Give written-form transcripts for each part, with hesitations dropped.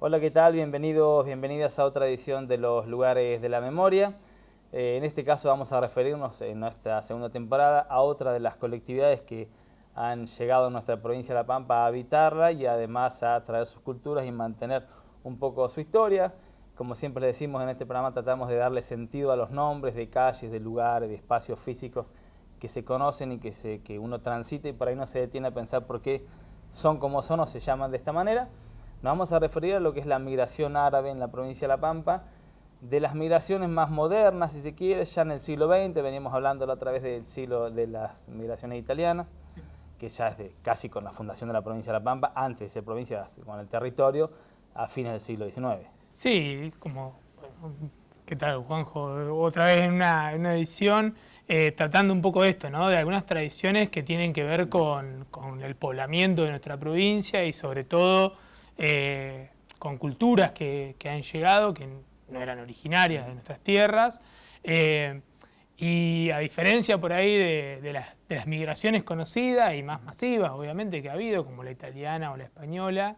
Hola, ¿qué tal? Bienvenidos, bienvenidas a otra edición de los lugares de la memoria. En este caso vamos a referirnos en nuestra segunda temporada a otra de las colectividades que han llegado a nuestra provincia de La Pampa a habitarla y además a traer sus culturas y mantener un poco su historia. Como siempre le decimos en este programa, tratamos de darle sentido a los nombres de calles, de lugares, de espacios físicos que se conocen y que uno transita y por ahí no se detiene a pensar por qué son como son o se llaman de esta manera. Nos vamos a referir a lo que es la migración árabe en la provincia de La Pampa, de las migraciones más modernas, si se quiere, ya en el siglo XX, veníamos hablando la otra vez del siglo de las migraciones italianas, que ya es casi con la fundación de la provincia de La Pampa, antes de ser provincia con el territorio, a fines del siglo XIX. Sí, ¿qué tal, Juanjo? Otra vez en una edición, tratando un poco de esto, ¿no? De algunas tradiciones que tienen que ver con el poblamiento de nuestra provincia y sobre todo con culturas que han llegado, que no eran originarias de nuestras tierras. Y a diferencia por ahí de las migraciones conocidas y más masivas, obviamente, que ha habido, como la italiana o la española,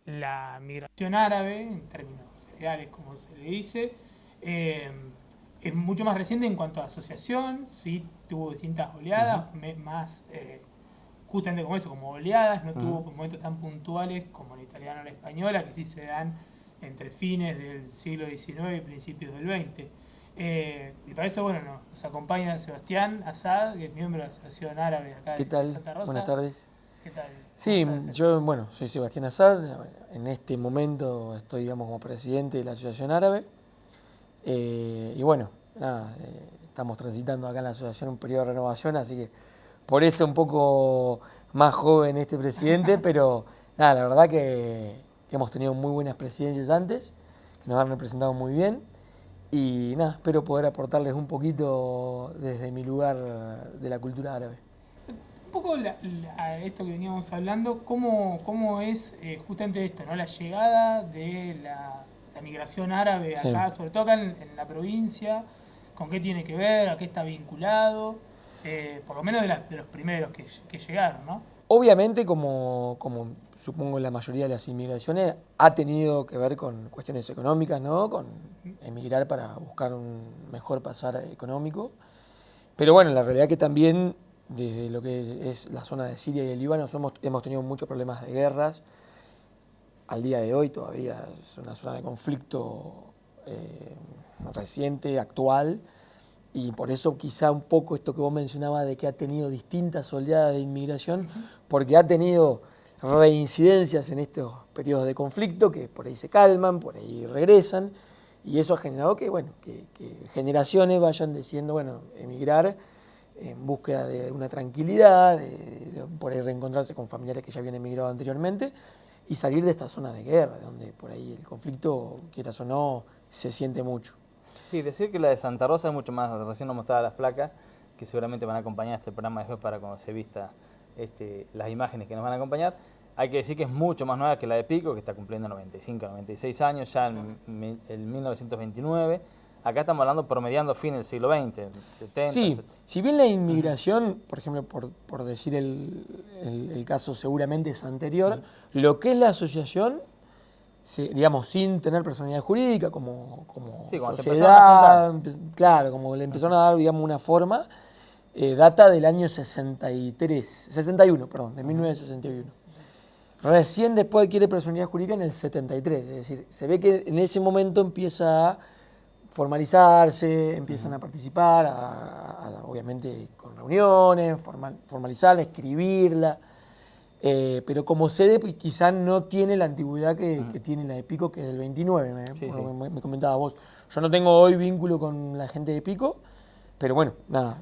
la migración árabe, en términos generales como se le dice, eh, es mucho más reciente en cuanto a asociación, sí tuvo distintas oleadas, más justamente como eso, como oleadas, no tuvo momentos tan puntuales como la italiana o la española, que sí se dan entre fines del siglo XIX y principios del XX. Y para eso, bueno, nos acompaña Sebastián Asad, que es miembro de la Asociación Árabe acá ¿Qué de tal? Santa Rosa. Buenas tardes. ¿Qué tal? ¿Cómo Sí, estás? yo, bueno, soy Sebastián Assad. En este momento estoy, digamos, como presidente de la Asociación Árabe. Y bueno, nada, estamos transitando acá en la asociación un periodo de renovación, así que por eso un poco más joven este presidente, pero nada, la verdad que hemos tenido muy buenas presidencias antes, que nos han representado muy bien. Y nada, espero poder aportarles un poquito desde mi lugar de la cultura árabe. Un poco esto que veníamos hablando, ¿cómo es justamente esto, ¿no? La llegada de la migración árabe Sí. acá, sobre todo acá en la provincia, con qué tiene que ver, a qué está vinculado, por lo menos de los primeros que llegaron, ¿no? Obviamente, como supongo la mayoría de las inmigraciones, ha tenido que ver con cuestiones económicas, ¿no? Con emigrar para buscar un mejor pasar económico. Pero bueno, la realidad que también desde lo que es la zona de Siria y el Líbano hemos tenido muchos problemas de guerras. Al día de hoy todavía es una zona de conflicto reciente, actual. Y por eso quizá un poco esto que vos mencionabas de que ha tenido distintas oleadas de inmigración, porque ha tenido reincidencias en estos periodos de conflicto que por ahí se calman, por ahí regresan, y eso ha generado que, bueno, que generaciones vayan decidiendo, bueno, emigrar en búsqueda de una tranquilidad, de por ahí reencontrarse con familiares que ya habían emigrado anteriormente y salir de esta zona de guerra, donde por ahí el conflicto, quieras o no, se siente mucho. Sí, decir que la de Santa Rosa es mucho más, recién nos mostraba las placas, que seguramente van a acompañar este programa después para cuando se vista las imágenes que nos van a acompañar. Hay que decir que es mucho más nueva que la de Pico, que está cumpliendo 95, 96 años, ya en 1929. Acá estamos hablando promediando fin del siglo XX, 70, Sí, 70. si bien la inmigración, por ejemplo, por decir el caso seguramente es anterior, lo que es la asociación, digamos, sin tener personalidad jurídica, como Sí, cuando se empezaron a sociedad, claro, como le empezaron a dar, digamos, una forma, data del año 61, perdón, de 1961. Recién después adquiere personalidad jurídica en el 73, es decir, se ve que en ese momento empieza a formalizarse, empiezan a participar, obviamente con reuniones, formalizarla, escribirla, pero como sede pues, quizás no tiene la antigüedad que tiene la de Pico, que es del 29, Sí, por sí. lo que me comentabas vos. Yo no tengo hoy vínculo con la gente de Pico, pero bueno, nada,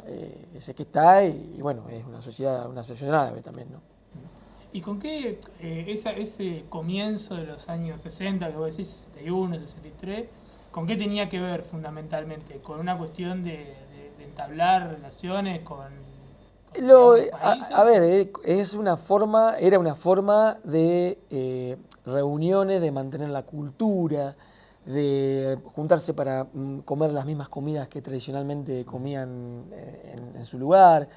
sé que está y bueno, es una sociedad, una asociación árabe también, ¿no? ¿Y con qué ese comienzo de los años 60, que vos decís 61, 63, con qué tenía que ver fundamentalmente? ¿Con una cuestión de entablar relaciones digamos, países? A ver, es una forma, era una forma de reuniones, de mantener la cultura, de juntarse para comer las mismas comidas que tradicionalmente comían en su lugar.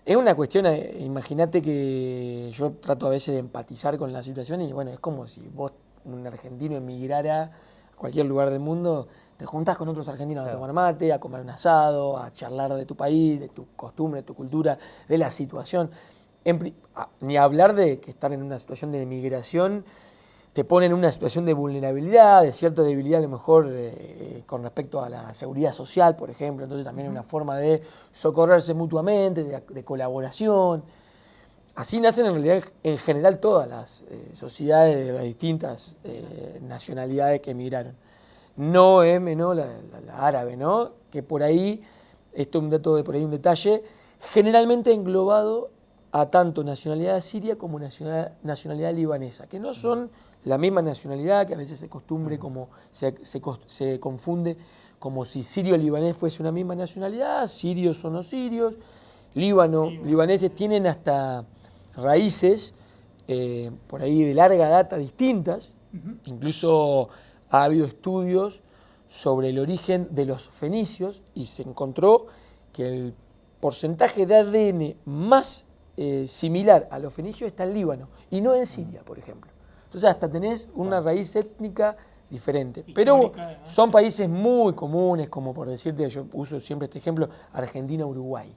Es una cuestión, imagínate que yo trato a veces de empatizar con la situación y bueno, es como si vos, un argentino, emigrara a cualquier lugar del mundo, te juntás con otros argentinos a tomar mate, a comer un asado, a charlar de tu país, de tu costumbre, de tu cultura, de la situación. Ni hablar de que estar en una situación de emigración te pone en una situación de vulnerabilidad, de cierta debilidad a lo mejor con respecto a la seguridad social, por ejemplo. Entonces también es una forma de socorrerse mutuamente, de colaboración. Así nacen en realidad en general todas las sociedades de las distintas nacionalidades que emigraron. No es menor la árabe, ¿no? Que por ahí, esto es un dato de por ahí, un detalle, generalmente englobado a tanto nacionalidad siria como nacionalidad libanesa, que no son la misma nacionalidad, que a veces se confunde como si sirio-libanés fuese una misma nacionalidad, sirios o no sirios, libaneses tienen hasta raíces por ahí de larga data distintas, incluso ha habido estudios sobre el origen de los fenicios y se encontró que el porcentaje de ADN más similar a los fenicios está en Líbano y no en Siria, por ejemplo. Entonces hasta tenés una raíz étnica diferente. Pero son países muy comunes, como por decirte, yo uso siempre este ejemplo, Argentina-Uruguay.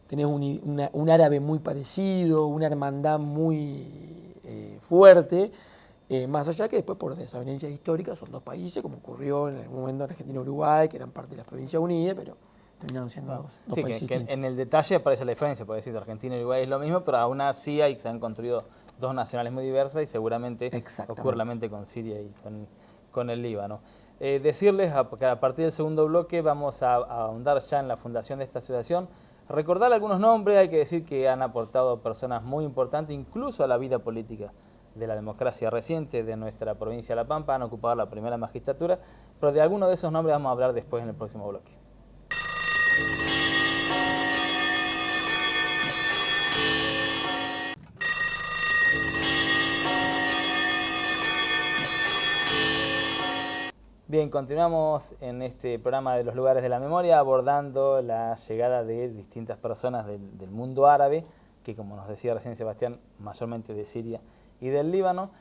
Tenés un árabe muy parecido, una hermandad muy fuerte, más allá que después por desavenencias históricas son dos países, como ocurrió en algún momento en Argentina-Uruguay, que eran parte de las Provincias Unidas, pero terminaron siendo dos países distintos. En el detalle aparece la diferencia, por decir, Argentina y Uruguay es lo mismo, pero aún así se han construido dos nacionales muy diversas y seguramente ocurre la mente con Siria y con el Líbano. Decirles que a partir del segundo bloque vamos a ahondar ya en la fundación de esta asociación. Recordar algunos nombres, hay que decir que han aportado personas muy importantes, incluso a la vida política de la democracia reciente de nuestra provincia de La Pampa, han ocupado la primera magistratura, pero de algunos de esos nombres vamos a hablar después en el próximo bloque. Bien, continuamos en este programa de los lugares de la memoria abordando la llegada de distintas personas del mundo árabe, que como nos decía recién Sebastián, mayormente de Siria y del Líbano.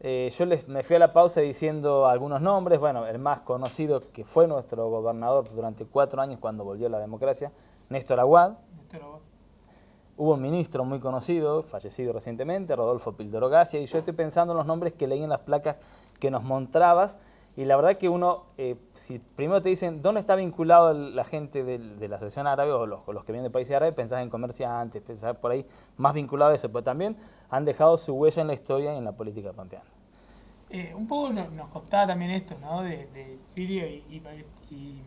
Yo me fui a la pausa diciendo algunos nombres. Bueno, el más conocido, que fue nuestro gobernador durante 4 años cuando volvió la democracia, Néstor Aguad. Hubo un ministro muy conocido, fallecido recientemente, Rodolfo Pildoro Gassia, y yo estoy pensando en los nombres que leí en las placas que nos mostrabas. Y la verdad que uno, si primero te dicen dónde está vinculado la gente de la asociación árabe o los que vienen de países árabes, pensás en comerciantes, pensás por ahí más vinculado a eso, pero también han dejado su huella en la historia y en la política pampeana. Un poco nos costaba también esto, ¿no? De Siria iba a decir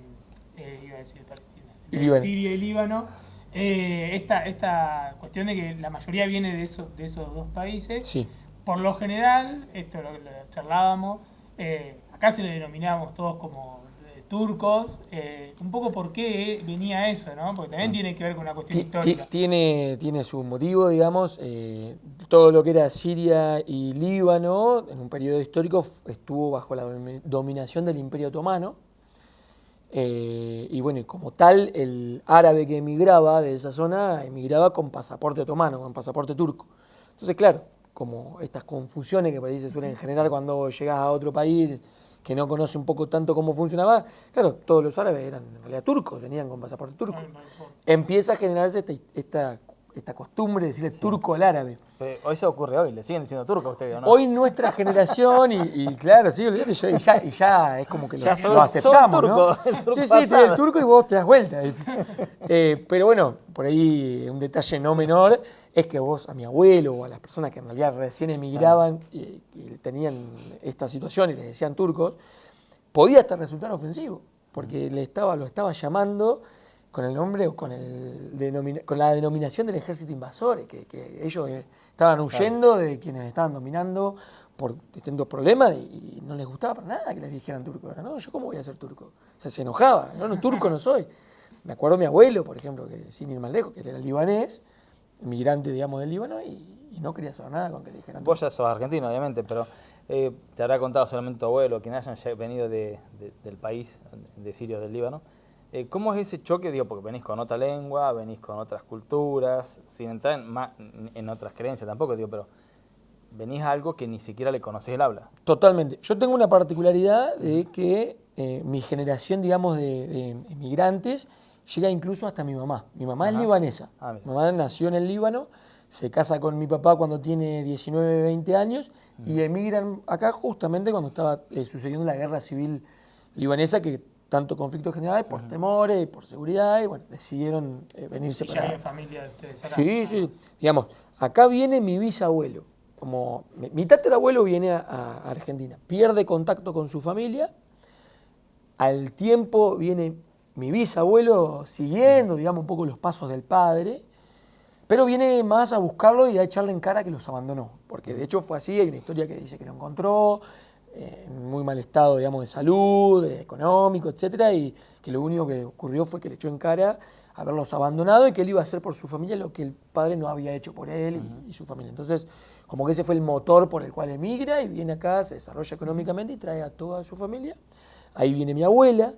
Palestina, de Siria y Líbano, esta cuestión de que la mayoría viene de esos dos países. Sí. Por lo general, esto lo charlábamos, acá se lo denominábamos todos como turcos, un poco por qué venía eso, ¿no? Porque también tiene que ver con una cuestión histórica. Tiene su motivo, digamos, todo lo que era Siria y Líbano, en un periodo histórico, estuvo bajo la dominación del Imperio Otomano, y bueno, y como tal, el árabe que emigraba de esa zona, emigraba con pasaporte otomano, con pasaporte turco. Entonces, claro, como estas confusiones que por ahí se suelen generar cuando llegas a otro país que no conoce un poco tanto cómo funcionaba, claro, todos los árabes eran en realidad turcos, venían con pasaporte turco. Empieza a generarse esta costumbre de decirle turco al árabe. Pero eso ocurre hoy, le siguen diciendo turco a ustedes, ¿o no? Hoy nuestra generación, y claro, sí, olvídate, y ya es como que lo aceptamos, ¿no? Sí, el turco y vos te das vuelta. Pero bueno, por ahí un detalle no menor es que vos, a mi abuelo o a las personas que en realidad recién emigraban y tenían esta situación y les decían turcos, podía hasta resultar ofensivo, porque lo estaba llamando con el nombre o con la denominación del ejército invasor, que ellos estaban huyendo de quienes estaban dominando por distintos problemas y no les gustaba para nada que les dijeran turco. No, ¿yo cómo voy a ser turco? O sea, se enojaba. No, turco no soy. Me acuerdo de mi abuelo, por ejemplo, que sin ir más lejos, que era libanés, inmigrante, digamos, del Líbano, y no quería saber nada con que le dijeran turco. Vos ya sos argentino, obviamente, pero te habrá contado solamente tu abuelo, quien hayan venido del país, de Siria o del Líbano, ¿Cómo es ese choque? Digo, porque venís con otra lengua, venís con otras culturas, sin entrar en otras creencias tampoco, digo, pero venís a algo que ni siquiera le conocés el habla. Totalmente. Yo tengo una particularidad de que mi generación, digamos, de emigrantes llega incluso hasta mi mamá. Mi mamá es libanesa. Ah, mira. Mi mamá nació en el Líbano, se casa con mi papá cuando tiene 19, 20 años y emigran acá justamente cuando estaba sucediendo la guerra civil libanesa, que tanto conflicto general por temores, por seguridad, y bueno, decidieron venirse ¿Y para ya acá. hay familia de ustedes acá? Sí, sí. Digamos, acá viene mi bisabuelo. Como mi tatarabuelo viene a Argentina, pierde contacto con su familia, al tiempo viene mi bisabuelo siguiendo, digamos, un poco los pasos del padre, pero viene más a buscarlo y a echarle en cara que los abandonó, porque de hecho fue así, hay una historia que dice que lo encontró en muy mal estado, digamos, de salud, económico, etcétera, y que lo único que ocurrió fue que le echó en cara haberlos abandonado y que él iba a hacer por su familia lo que el padre no había hecho por él y su familia. Entonces, como que ese fue el motor por el cual emigra y viene acá, se desarrolla económicamente y trae a toda su familia. Ahí viene mi abuela,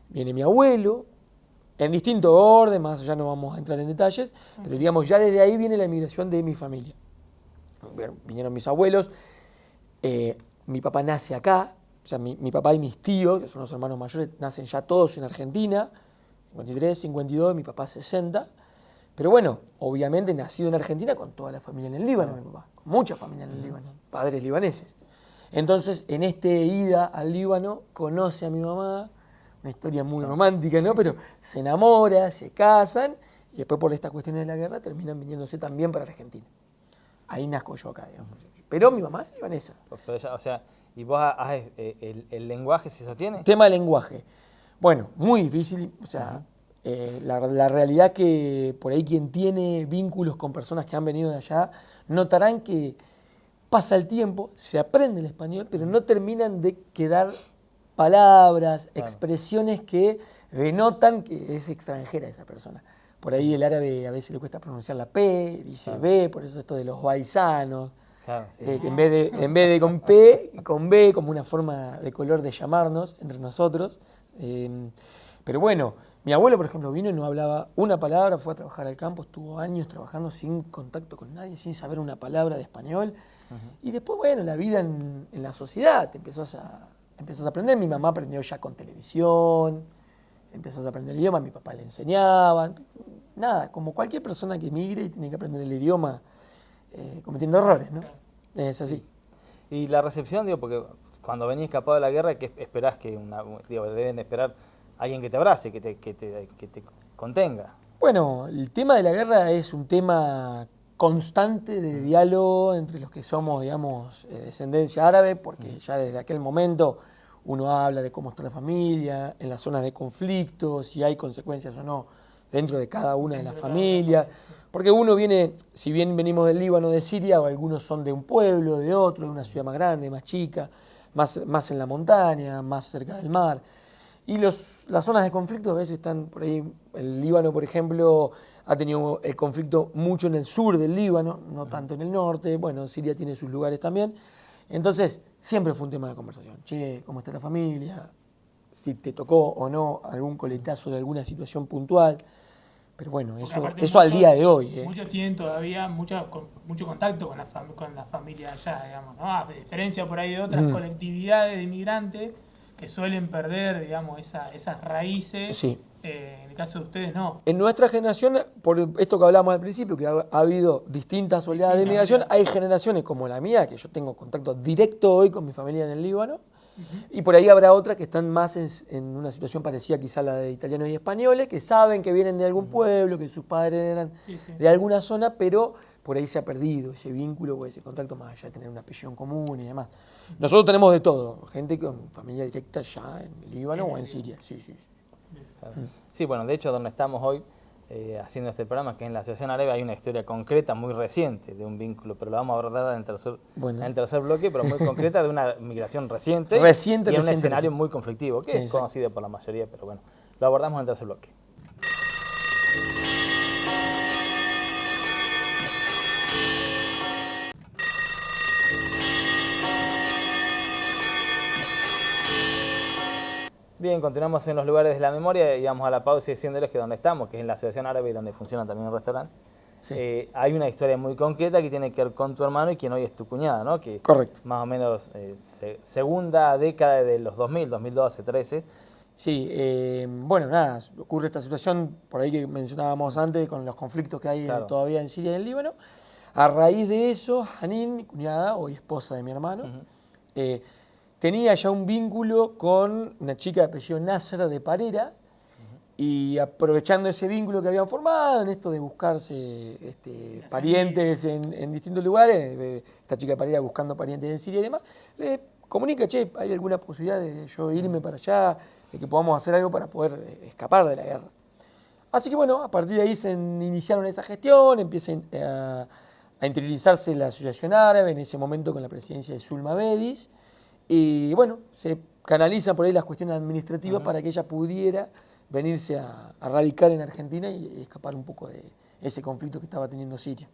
viene mi abuelo, en distinto orden, más allá no vamos a entrar en detalles, pero digamos, ya desde ahí viene la emigración de mi familia. Bueno, vinieron mis abuelos, mi papá nace acá, o sea, mi papá y mis tíos, que son los hermanos mayores, nacen ya todos en Argentina, 53, 52, mi papá 60. Pero bueno, obviamente nacido en Argentina con toda la familia en el Líbano, mi papá, con mucha familia en el Líbano, padres libaneses. Entonces, en este ida al Líbano, conoce a mi mamá, una historia muy romántica, ¿no? Pero se enamora, se casan, y después por estas cuestiones de la guerra terminan viniéndose también para Argentina. Ahí nazco yo acá, digamos. Pero mi mamá es libanesa. Pero o sea, ¿y vos el lenguaje se sostiene? Tema de lenguaje. Bueno, muy difícil, o sea, la realidad que por ahí quien tiene vínculos con personas que han venido de allá, notarán que pasa el tiempo, se aprende el español, pero no terminan de quedar palabras, expresiones que denotan que es extranjera esa persona. Por ahí el árabe a veces le cuesta pronunciar la P, dice B, por eso esto de los baisanos. Claro, sí. En vez de con P, con B, como una forma de color de llamarnos entre nosotros. Pero bueno, mi abuelo, por ejemplo, vino y no hablaba una palabra, fue a trabajar al campo, estuvo años trabajando sin contacto con nadie, sin saber una palabra de español. Y después, bueno, la vida en la sociedad, te empezás a aprender. Mi mamá aprendió ya con televisión, empezás a aprender el idioma, mi papá le enseñaba. Nada, como cualquier persona que emigre y tiene que aprender el idioma cometiendo errores, ¿no? Es así. Y la recepción, digo, porque cuando venís escapado de la guerra, ¿qué esperás? Deben esperar alguien que te abrace, que te contenga. Bueno, el tema de la guerra es un tema constante de diálogo entre los que somos, digamos, descendencia árabe, porque ya desde aquel momento uno habla de cómo está la familia, en las zonas de conflicto, si hay consecuencias o no dentro de cada una de las familias. Porque uno viene, si bien venimos del Líbano, de Siria, o algunos son de un pueblo, de otro, de una ciudad más grande, más chica, más en la montaña, más cerca del mar. Y las zonas de conflicto a veces están por ahí. El Líbano, por ejemplo, ha tenido el conflicto mucho en el sur del Líbano, no tanto en el norte. Bueno, Siria tiene sus lugares también. Entonces, siempre fue un tema de conversación. Che, ¿cómo está la familia? Si te tocó o no algún coletazo de alguna situación puntual. Pero bueno, eso al día de hoy. Muchos tienen todavía mucho contacto con la familia allá, digamos, ¿no? A diferencia por ahí de otras colectividades de inmigrantes que suelen perder, digamos, esas raíces. Sí. En el caso de ustedes, no. En nuestra generación, por esto que hablamos al principio, que ha habido distintas oleadas de inmigración, hay generaciones como la mía, que yo tengo contacto directo hoy con mi familia en el Líbano, y por ahí habrá otras que están más en una situación parecida quizá a la de italianos y españoles, que saben que vienen de algún pueblo, que sus padres eran de alguna zona, pero por ahí se ha perdido ese vínculo o ese contacto más allá de tener un apellido en común y demás. Nosotros tenemos de todo, gente con familia directa ya en el Líbano o en Siria. Sí. Sí, bueno, de hecho donde estamos hoy haciendo este programa, que es en la Asociación Árabe, hay una historia concreta, muy reciente, de un vínculo, pero la vamos a abordar en el tercer bloque, pero muy concreta, de una migración reciente y en un escenario muy conflictivo, que es conocido por la mayoría, pero bueno, lo abordamos en el tercer bloque. Bien, continuamos en los lugares de la memoria y vamos a la pausa y diciéndoles que donde estamos, que es en la Asociación Árabe, donde funciona también un restaurante, Sí. hay una historia muy concreta que tiene que ver con tu hermano y quien hoy es tu cuñada, ¿no? Que Correcto. más o menos segunda década de los 2000, 2012, 13. Sí, bueno, nada, ocurre esta situación por ahí que mencionábamos antes con los conflictos que hay Claro. todavía en Siria y en el Líbano. A raíz de eso, Hanin, mi cuñada, hoy esposa de mi hermano, tenía ya un vínculo con una chica de apellido Nasser de Parera, y aprovechando ese vínculo que habían formado en esto de buscarse parientes en distintos lugares, esta chica de Parera buscando parientes en Siria y demás, le comunica, che, ¿hay alguna posibilidad de yo irme para allá, de que podamos hacer algo para poder escapar de la guerra? Así que bueno, a partir de ahí se iniciaron esa gestión, empieza a interiorizarse la Asociación Árabe, en ese momento con la presidencia de Zulma Bedis, y bueno, se canalizan por ahí las cuestiones administrativas para que ella pudiera venirse a radicar en Argentina y escapar un poco de ese conflicto que estaba teniendo Siria.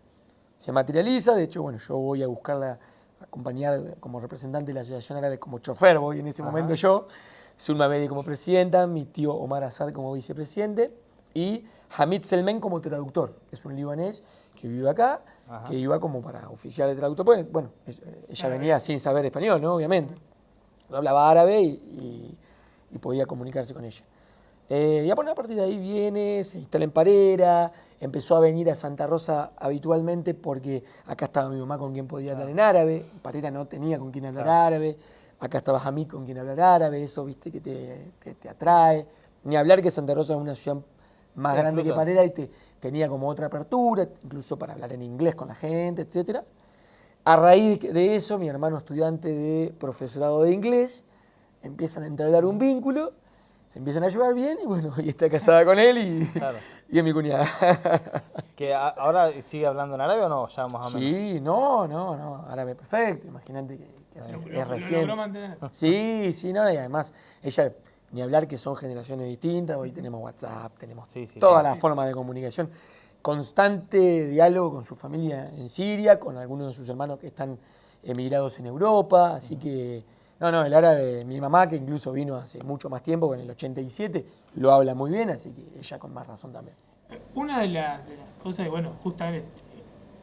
Se materializa, de hecho, bueno, yo voy a buscarla, a acompañar como representante de la Asociación Árabe, como chofer voy en ese momento yo, Zulma Bedi como presidenta, mi tío Omar Assad como vicepresidente y Hamid Selmen como traductor, que es un libanés que vive acá, que iba como para oficial de traductor. Bueno, ella venía sin saber español, ¿no? Obviamente. No hablaba árabe y podía comunicarse con ella. Y a partir de ahí viene, se instala en Parera, empezó a venir a Santa Rosa habitualmente porque acá estaba mi mamá con quien podía hablar en árabe, Parera no tenía con quien hablar árabe, acá estaba Hamid con quien hablar árabe, eso viste que te atrae. Ni hablar que Santa Rosa es una ciudad más grande que Parera y tenía como otra apertura, incluso para hablar en inglés con la gente, etc. A raíz de eso, mi hermano estudiante de profesorado de inglés, empiezan a entablar un vínculo, se empiezan a llevar bien y bueno, y está casada con él y es mi cuñada. ¿Que ahora sigue hablando en árabe o no? Ya más o menos. Sí, no, árabe perfecto, imagínate que es recién. Lo logró mantener. Sí, no, y además ella, ni hablar que son generaciones distintas, hoy tenemos WhatsApp, tenemos Sí, todas las formas de comunicación, constante diálogo con su familia en Siria, con algunos de sus hermanos que están emigrados en Europa, así que, no, el árabe, mi mamá que incluso vino hace mucho más tiempo, en el 87, lo habla muy bien, así que ella con más razón también. Una de las cosas que, bueno, justamente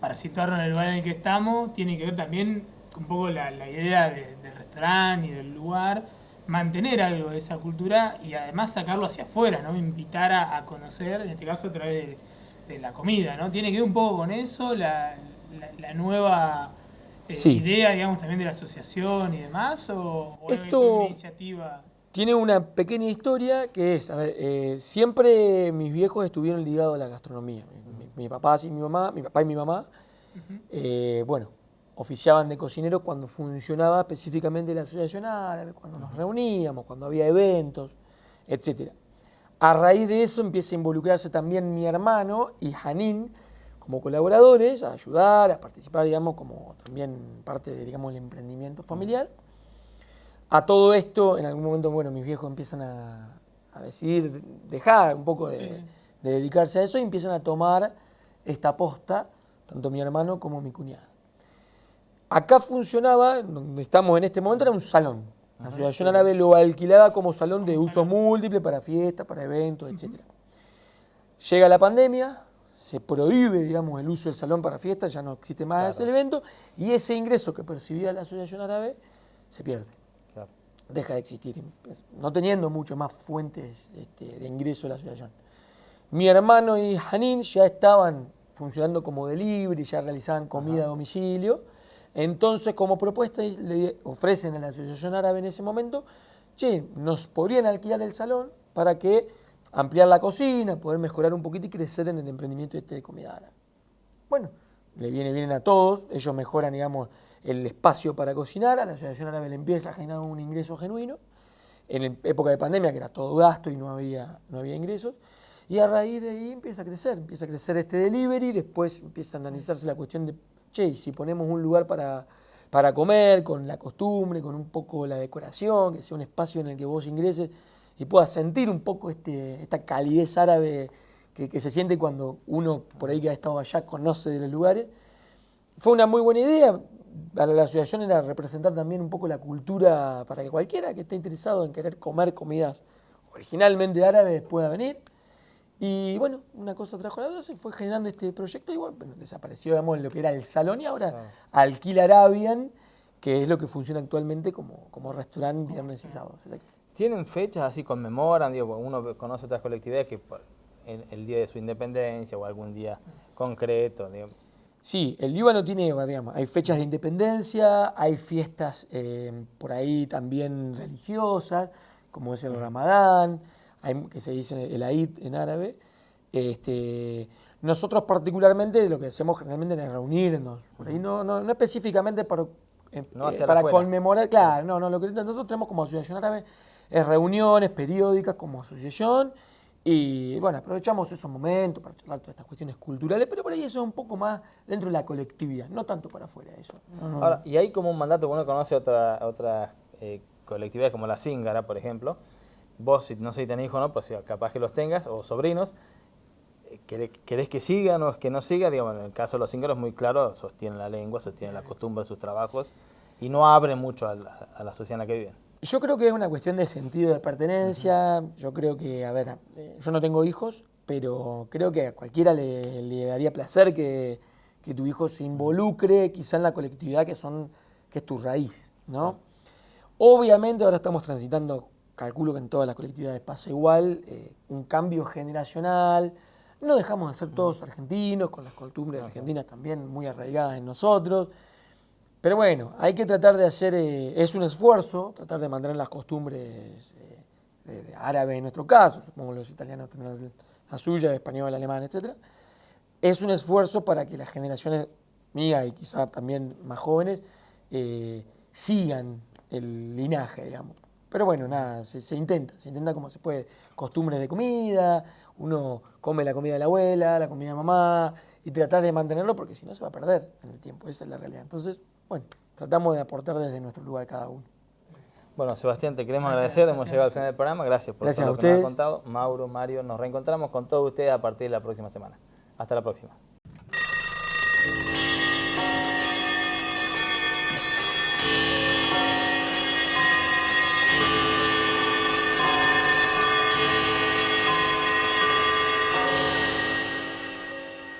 para situarnos en el lugar en el que estamos, tiene que ver también un poco la idea del restaurante y del lugar, mantener algo de esa cultura y además sacarlo hacia afuera, ¿no? Invitar a conocer, en este caso a través de la comida, ¿no? Tiene que ver un poco con eso, la nueva idea, digamos, también de la asociación y demás, o Esto es una iniciativa. tiene una pequeña historia que es, a ver, siempre mis viejos estuvieron ligados a la gastronomía. Mi papá y mi mamá, bueno, oficiaban de cocineros cuando funcionaba específicamente la Asociación Árabe, cuando nos reuníamos, cuando había eventos, etc. A raíz de eso empieza a involucrarse también mi hermano y Hanin como colaboradores, a ayudar, a participar, digamos, como también parte de, digamos, el emprendimiento familiar. A todo esto, en algún momento, bueno, mis viejos empiezan a decidir dejar un poco de dedicarse a eso y empiezan a tomar esta posta, tanto mi hermano como mi cuñada. Acá funcionaba, donde estamos en este momento, era un salón. La Asociación Árabe lo alquilaba como salón de usos múltiples para fiestas, para eventos, etc. Llega la pandemia, se prohíbe, digamos, el uso del salón para fiestas, ya no existe más el evento, y ese ingreso que percibía la Asociación Árabe se pierde. Claro. Deja de existir, no teniendo mucho más fuentes de ingreso de la asociación. Mi hermano y Hanin ya estaban funcionando como delivery, ya realizaban comida a domicilio. Entonces, como propuesta, le ofrecen a la Asociación Árabe en ese momento, che, nos podrían alquilar el salón para que ampliar la cocina, poder mejorar un poquito y crecer en el emprendimiento de comida árabe. Bueno, le viene bien a todos, ellos mejoran, digamos, el espacio para cocinar, a la Asociación Árabe le empieza a generar un ingreso genuino, en época de pandemia que era todo gasto y no había ingresos, y a raíz de ahí empieza a crecer este delivery, después empieza a analizarse la cuestión de, che, si ponemos un lugar para comer, con la costumbre, con un poco la decoración, que sea un espacio en el que vos ingreses y puedas sentir un poco esta calidez árabe que se siente cuando uno por ahí que ha estado allá conoce de los lugares. Fue una muy buena idea. Para la asociación era representar también un poco la cultura para que cualquiera que esté interesado en querer comer comidas originalmente árabe, después a venir. Y bueno, una cosa trajo a la otra, se fue generando este proyecto y bueno, desapareció, digamos, lo que era el salón y ahora alquila Arabian, que es lo que funciona actualmente como restaurante viernes y sábados. ¿Tienen fechas así, conmemoran? Digo, uno conoce otras colectividades que el día de su independencia o algún día concreto. Digo. Sí, el Líbano tiene, digamos, hay fechas de independencia, hay fiestas por ahí también religiosas, como es el Ramadán, que se dice el Eid en árabe. Nosotros particularmente lo que hacemos generalmente es reunirnos, por ahí no específicamente para conmemorar, claro, lo que nosotros tenemos como asociación árabe es reuniones periódicas como asociación y bueno, aprovechamos esos momentos para charlar todas estas cuestiones culturales, pero por ahí eso es un poco más dentro de la colectividad, no tanto para afuera de eso. Ahora, y hay como un mandato, uno conoce otras colectividades como la Zíngara, por ejemplo. Vos, no sé si tenés hijos o no, pues capaz que los tengas, o sobrinos, ¿querés que sigan o que no sigan? Digamos, en el caso de los Zíngaros es muy claro, sostienen la lengua, sostienen la costumbre de sus trabajos y no abren mucho a la sociedad en la que viven. Yo creo que es una cuestión de sentido de pertenencia. Yo creo que, a ver, yo no tengo hijos, pero creo que a cualquiera le daría placer que tu hijo se involucre quizá en la colectividad que es tu raíz, ¿no? Obviamente ahora estamos transitando, calculo que en todas las colectividades pasa igual, un cambio generacional. No dejamos de ser todos argentinos, con las costumbres argentinas también muy arraigadas en nosotros. Pero bueno, hay que tratar de hacer, es un esfuerzo, tratar de mantener las costumbres de árabe en nuestro caso, supongo que los italianos tendrán la suya, el español, el alemán, etc. Es un esfuerzo para que las generaciones mías y quizá también más jóvenes sigan el linaje, digamos. Pero bueno, nada, se intenta como se puede. Costumbres de comida, uno come la comida de la abuela, la comida de mamá, y tratás de mantenerlo porque si no se va a perder en el tiempo, esa es la realidad. Entonces, bueno, tratamos de aportar desde nuestro lugar cada uno. Bueno, Sebastián, te queremos agradecer, hemos llegado al final del programa, gracias por todo lo que nos has contado. Mauro, Mario, nos reencontramos con todos ustedes a partir de la próxima semana. Hasta la próxima.